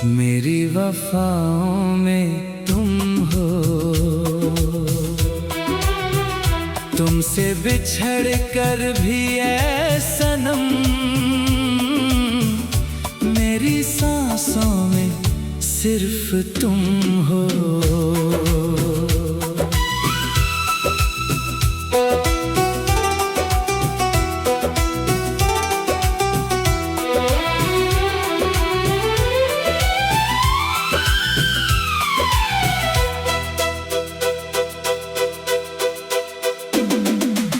मेरी वफाओं में तुम हो, तुमसे बिछड़ कर भी ऐ सनम, मेरी सांसों में सिर्फ तुम हो।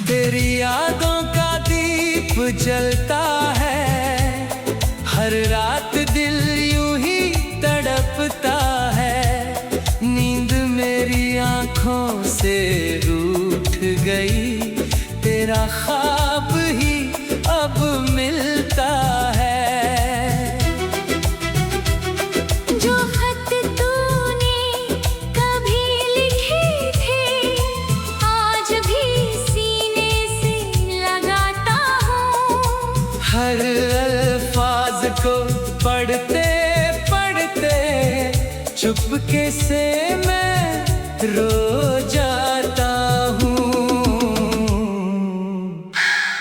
तेरी यादों का दीप जलता है, हर रात दिल यूं ही तड़पता है। नींद मेरी आंखों से रूठ गई, तेरा ख्वाब ही अब मिलता है। हर अल्फाज को पढ़ते पढ़ते चुपके से मैं रो जाता हूँ।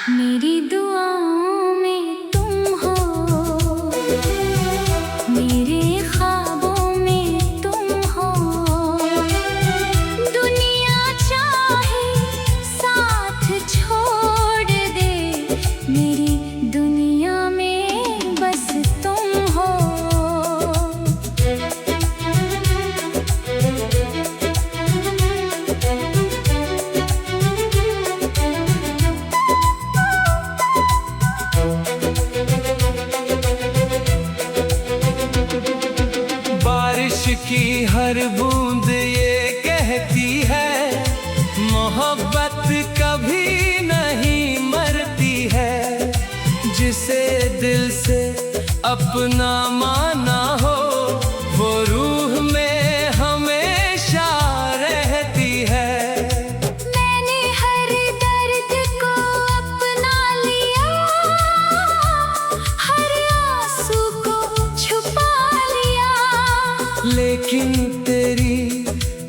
मेरी दुआओं में तुम हो, मेरे ख्वाबों में तुम हो। दुनिया चाहे साथ छोड़ दे, मेरी दुनिया में बस तुम हो। बारिश की हर बूंद ये कहती है, मोहब्बत कभी नहीं मरती है। जिसे दिल से अपना माना हो, वो रूह में हमेशा रहती है। मैंने हर दर्द को अपना लिया, हर आंसू को छुपा लिया। लेकिन तेरी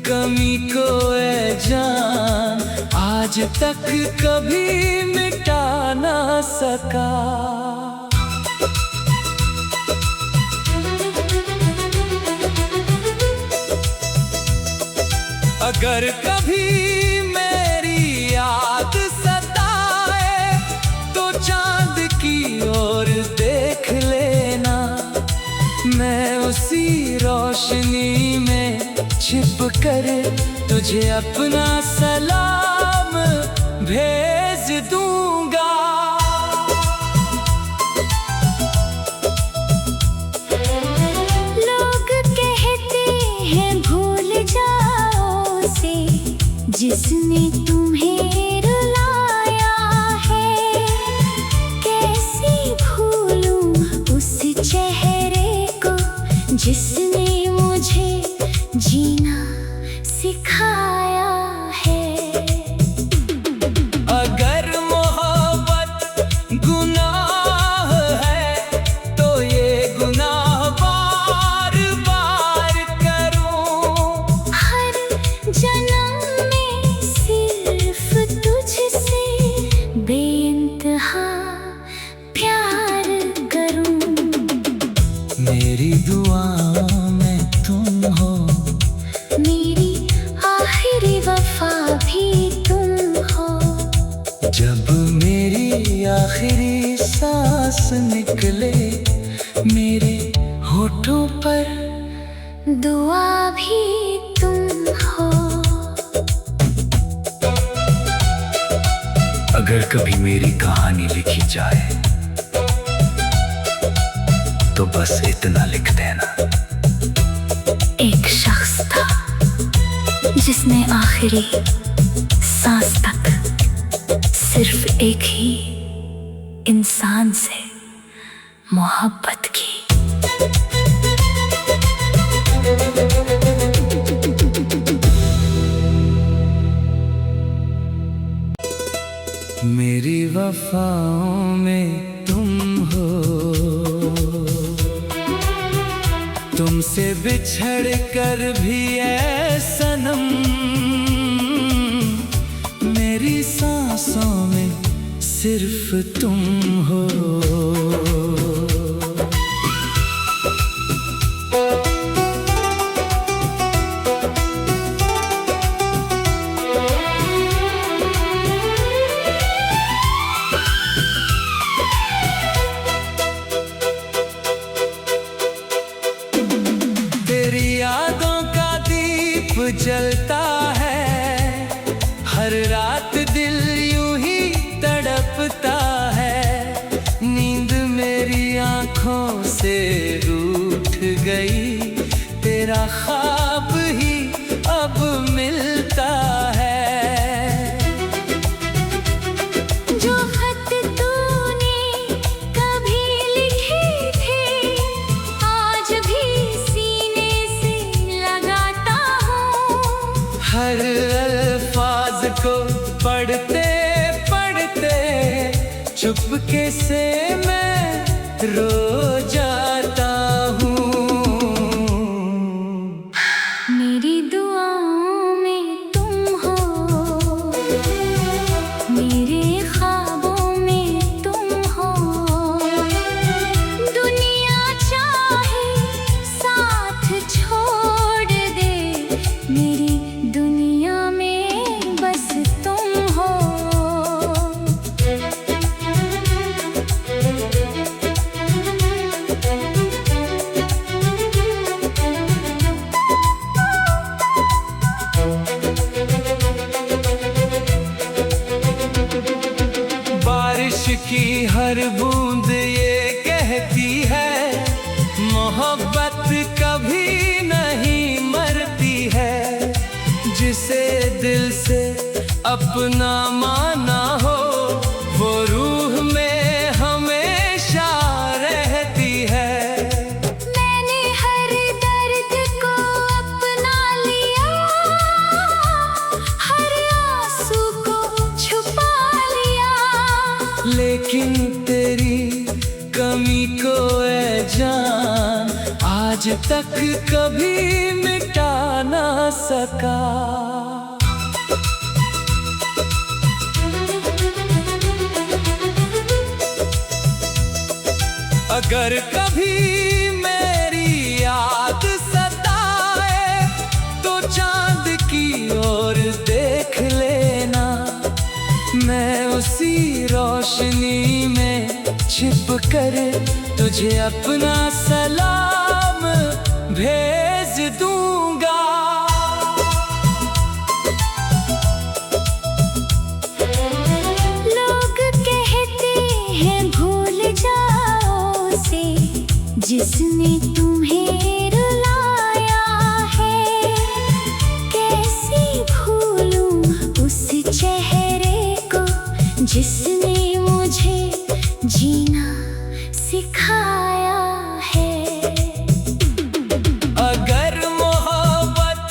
कमी को ऐ जान आज तक कभी मिटा ना सका। अगर कभी मेरी याद सताए तो चांद की ओर देख लेना, मैं उसी रोशनी में छिप कर तुझे अपना सलाम भेज दूंगा। लोग कहते हैं भूल जाओ उसे जिसने तुम्हें रुलाया है। कैसे भूलूं उस चेहरे को जिसने मुझे जीना सिखाया है। अगर मोहब्बत गुनाह है तो ये गुनाह बार बार करूं। हर जन्म में सिर्फ तुझसे बेइंतहा प्यार करूं। मेरी दुआओं में तुम हो, मेरी आखिरी वफा भी तुम हो। जब मेरी आखिरी सांस निकले मेरे होठों पर दुआ भी तुम हो। अगर कभी मेरी कहानी लिखी जाए तो बस इतना लिख देना। एक शख्स था जिसने आखिरी सांस तक सिर्फ एक ही इंसान से मोहब्बत की। मेरी वफाओं में तुम हो, तुमसे बिछड़ कर भी ऐ सनम, मेरी सांसों में सिर्फ तुम हो। तेरी यादों का दीप जलता है, हर रात दिल यूं ही तड़पता है। नींद मेरी आंखों से रूठ गई, तेरा ख्वाब ही अब मिलता है। जो खत तूने कभी लिखे थे, आज भी सीने से लगाता हूँ। हर अल्फाज को पढ़ते पढ़ते चुपके से मैं रो जाता हूँ। मेरी दुआओं में तुम हो, मेरे ख्वाबों में तुम हो। दुनिया चाहे साथ छोड़ दे, मेरी दुनिया में बस तुम हो। बारिश की हर बूंद ये कहती है, मोहब्बत कभी नहीं मरती है। जिसे दिल से अपना माना हो, वो रूह में हमेशा रहती है। मैंने हर दर्द को अपना लिया, हर आंसू को छुपा लिया। लेकिन तेरी कमी को ऐ जान, आज तक कभी मिटा ना सका। अगर कभी मेरी याद सताए, तो चांद की ओर देख लेना। मैं उसी रोशनी में छिप कर तुझे अपना सलाम भेज दूंगा। लोग कहते हैं भूल जाओ उसे, जिसने तुम्हें रुलाया है। कैसे भूलूं उस चेहरे को, जिसने मुझे जीना सिखाया है। अगर मोहब्बत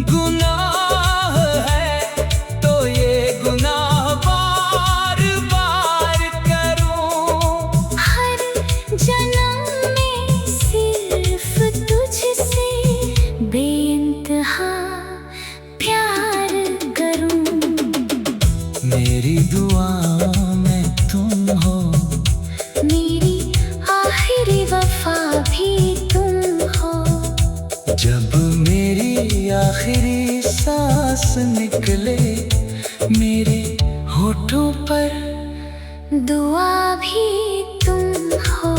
गुनाह है, तो ये गुनाह बार बार करूं। हर जन्म में सिर्फ तुझसे बेइंतहा प्यार करूं। मेरी दुआओं में तुम हो, मेरी आखिरी वफा भी तुम हो। जब मेरी आखिरी सांस निकले, मेरे होठों पर दुआ भी तुम हो।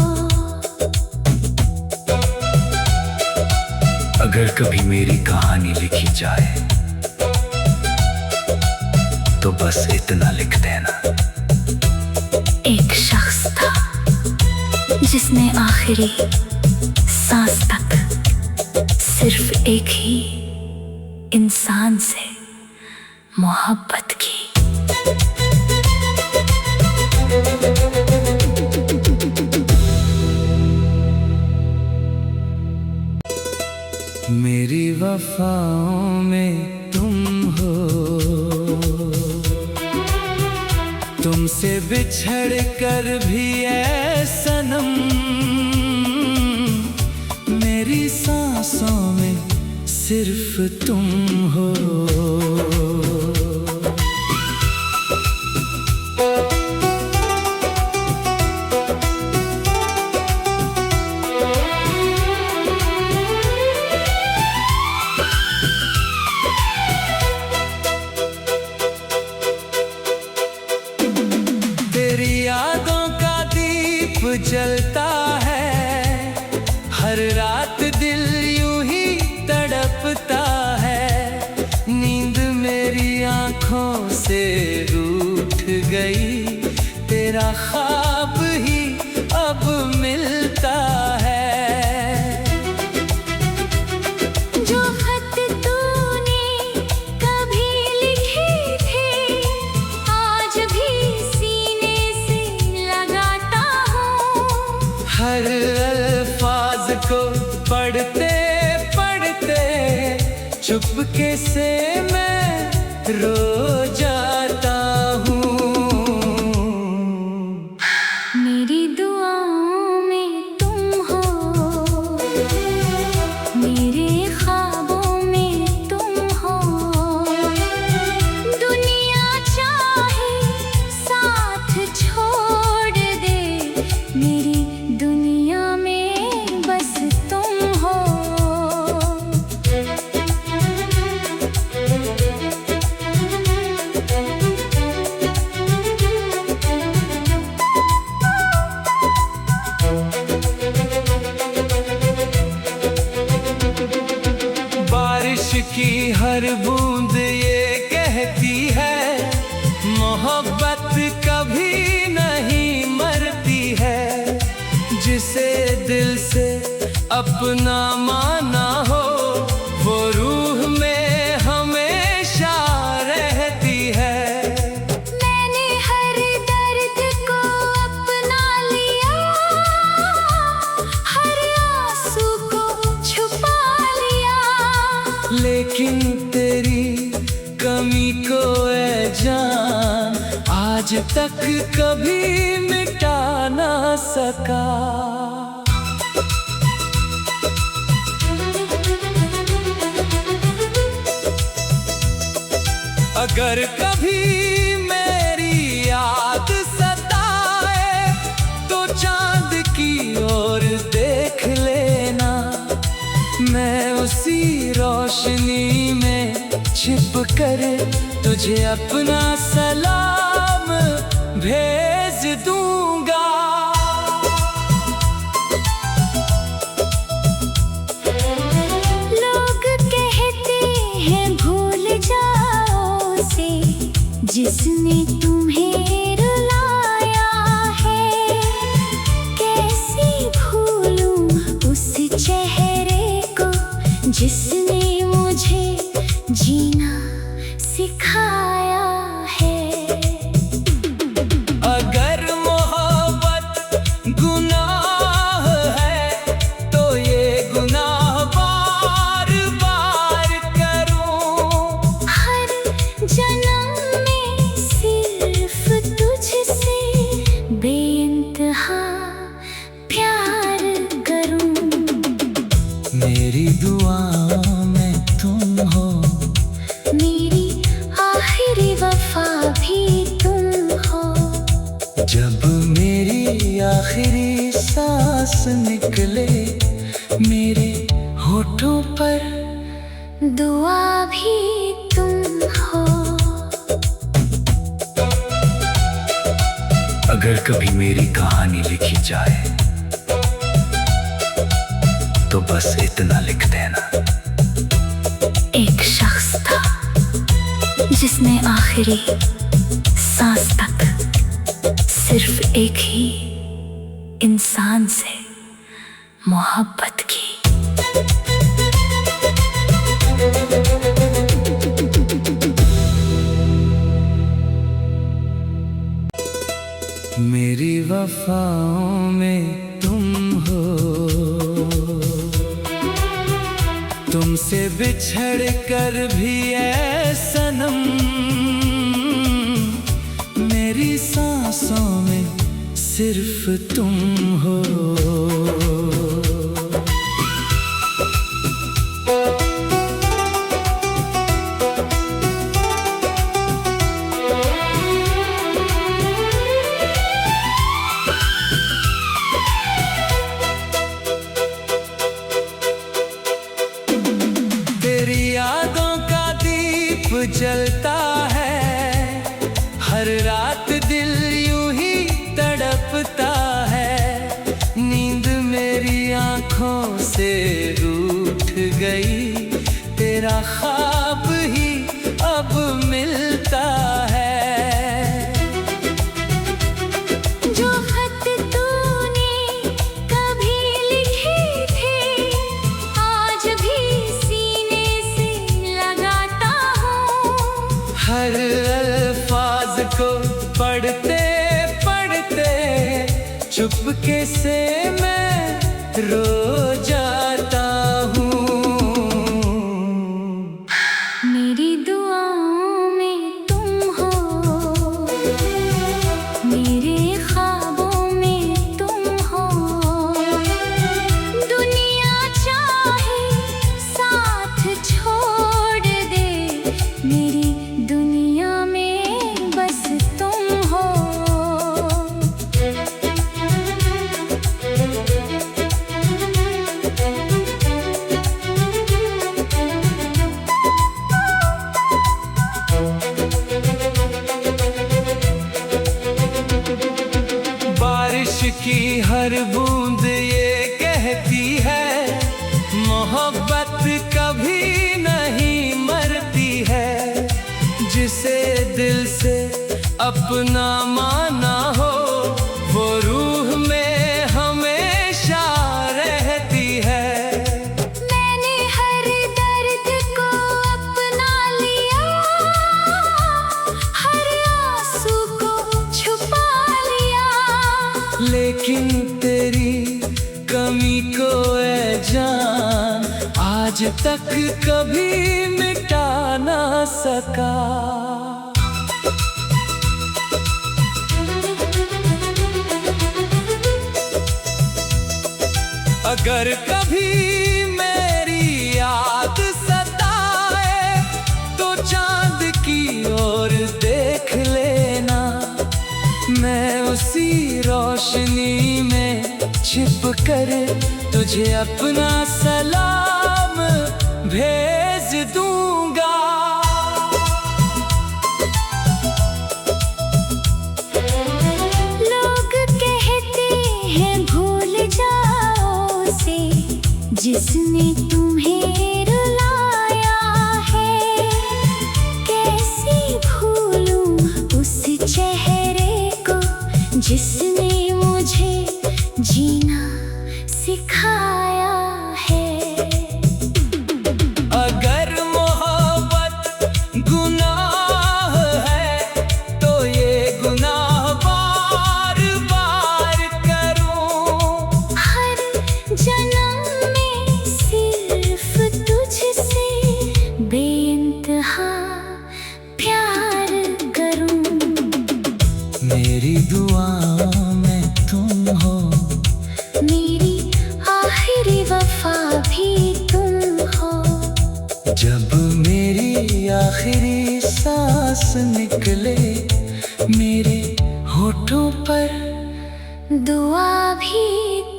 अगर कभी मेरी कहानी लिखी जाए, तो बस इतना लिख देना। एक शख्स था जिसने आखिरी सांस तक सिर्फ एक ही इंसान से मोहब्बत की। मेरी वफाओं में तुम हो, तुमसे बिछड़ कर भी ऐ सनम, मेरी सिर्फ तुम हो। तेरी यादों का दीप जलता है, हर रात दिल यूं ही तड़पता है। नींद मेरी आंखों से रूठ गई, तेरा ख्वाब ही अब मिलता है। जो खत तूने कभी लिखे थे, आज भी सीने से लगाता हूँ। हर अल्फाज को पढ़ते पढ़ते चुपके से मैं रो जाता हूँ। मेरी दुआओं में तुम हो, मेरे ख्वाबों में तुम हो। दुनिया चाहे साथ छोड़ दे, मेरी दुनिया में बस तुम हो। बारिश की हर बूंद ये कहती है, मोहब्बत कभी नहीं मरती है। जिसे दिल से अपना माना हो, वो रूह में हमेशा रहती है। मैंने हर दर्द को अपना लिया, हर आंसू को छुपा लिया। लेकिन तेरी कमी को ऐ जान आज तक कभी मिटा ना सका। अगर कभी मेरी याद सताए, तो चांद की ओर देख लेना। मैं उसी रोशनी में छिप कर तुझे अपना सलाम भेज दूंगा। लोग कहते हैं भूल जाओ उसे, जिसने तुम्हें रुलाया है। कैसे भूलूं उस चेहरे को, जिसने मुझे जीना सिखाया है। अगर मोहब्बत गुनाह है, तो ये गुनाह बार बार करूं। हर जन्म में सिर्फ तुझसे बेइंतहा प्यार करूं। मेरी दुआओं में तुम हो, मेरी आखिरी वफा भी तुम हो। जब मेरी आखिरी सांस निकले, मेरे होठों पर दुआ भी तुम हो। अगर कभी मेरी कहानी लिखी जाए, तो बस इतना लिख देना। एक शख्स था जिसने आखिरी सांस तक सिर्फ एक ही इंसान से मोहब्बत की। मेरी वफाओं में तुम हो, तुमसे बिछड़ कर भी ऐ सनम, मेरी सांसों में सिर्फ तुम हो। जलता है, हर रात दिल यूं ही तड़पता है। नींद मेरी आंखों से रूठ गई, तेरा ख्वाब ही अब मिलता है। जो खत तूने कभी लिखे थे, आज भी सीने से लगाता हूँ। हर अल्फाज को पढ़ते पढ़ते चुपके से मैं रो जाता हूँ। मेरी दुआओं में तुम हो, मेरे ख्वाबों में तुम हो। दुनिया चाहे साथ छोड़ दे, मेरी दुनिया में बस तुम हो। बारिश की हर बूंद ये कहती है, मोहब्बत कभी नहीं मरती है। जिसे दिल से अपना माना हो, वो रूह में हमेशा रहती है। मैंने हर दर्द को अपना लिया, हर आंसू को छुपा लिया। लेकिन तेरी कमी को ऐ जान आज तक कभी मिटा ना सका। अगर कभी मेरी याद सताए, तो चांद की ओर देख लेना। मैं उसी रोशनी में छिप कर तुझे अपना सलाम भेज दूंगा। लोग कहते हैं भूल जाओ उसे, जिसने तुम्हें रुलाया है। कैसे भूलूं उस चेहरे को, जिसने मुझे जीना सिखाया है। अगर मोहब्बत गुनाह है, तो ये गुनाह बार बार करूं। हर जन्म में सिर्फ तुझसे बेइंतहा प्यार करूं। मेरी दुआओं में तुम हो, मेरी आखिरी वफा भी तुम हो। जब मेरी आखिरी सांस निकले, मेरे होठों पर दुआ भी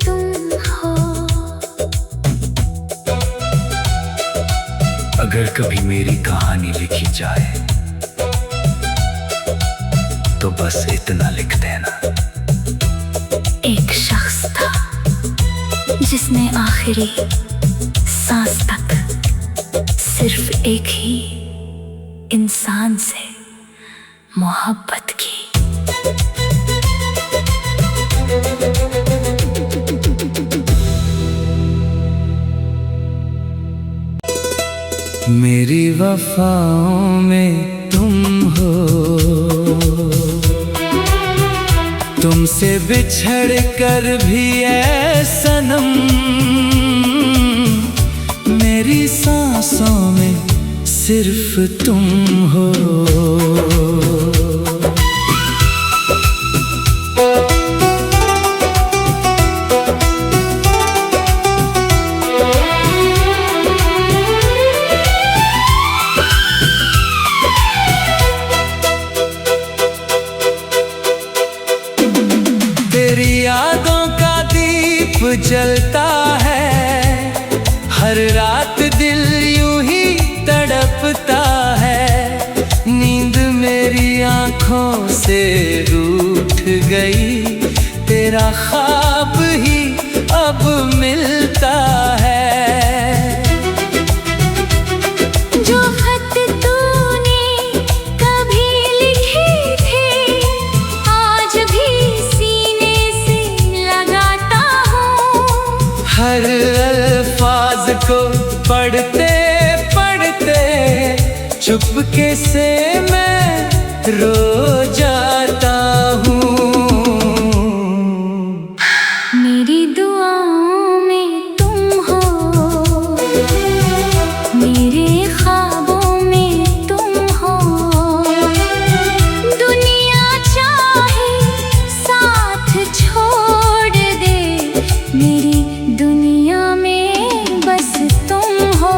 तुम हो। अगर कभी मेरी कहानी लिखी जाए, तो बस इतना लिख देना। एक शख्स था जिसने आखिरी सांस तक सिर्फ एक ही इंसान से मोहब्बत की। मेरी वफाओं में तुम हो, तुमसे बिछड़ कर भी ऐ सनम, मेरी सांसों में सिर्फ तुम हो। तेरी यादों का दीप जलता है, हर रात दिल यूं ही तड़पता है। हमसे रूठ गई, तेरा ख्वाब ही अब मिलता है। जो खत तूने कभी लिखे थे, आज भी सीने से लगाता हूँ। हर अल्फाज को पढ़ते पढ़ते चुपके से मैं रो जाता हूँ। मेरी दुआओं में तुम हो, मेरे ख्वाबों में तुम हो। दुनिया चाहे साथ छोड़ दे, मेरी दुनिया में बस तुम हो।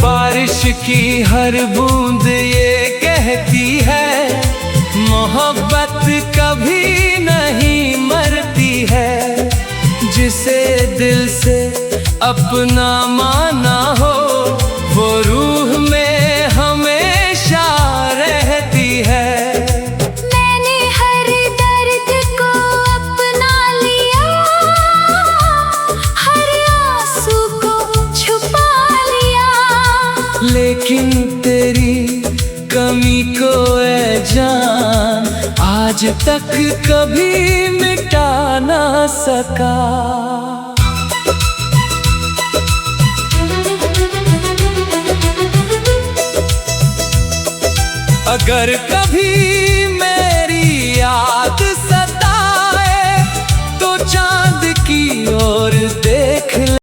बारिश की हर बूंद ये कहती है, मोहब्बत कभी नहीं मरती है। जिसे दिल से अपना माना हो, वो रूह में हमेशा रहती है। मैंने हर दर्द को अपना लिया, हर आंसू को छुपा लिया। लेकिन तेरी कमी को ऐ जान आज तक कभी मिटा ना सका। अगर कभी मेरी याद सताए तो चांद की ओर देख ले।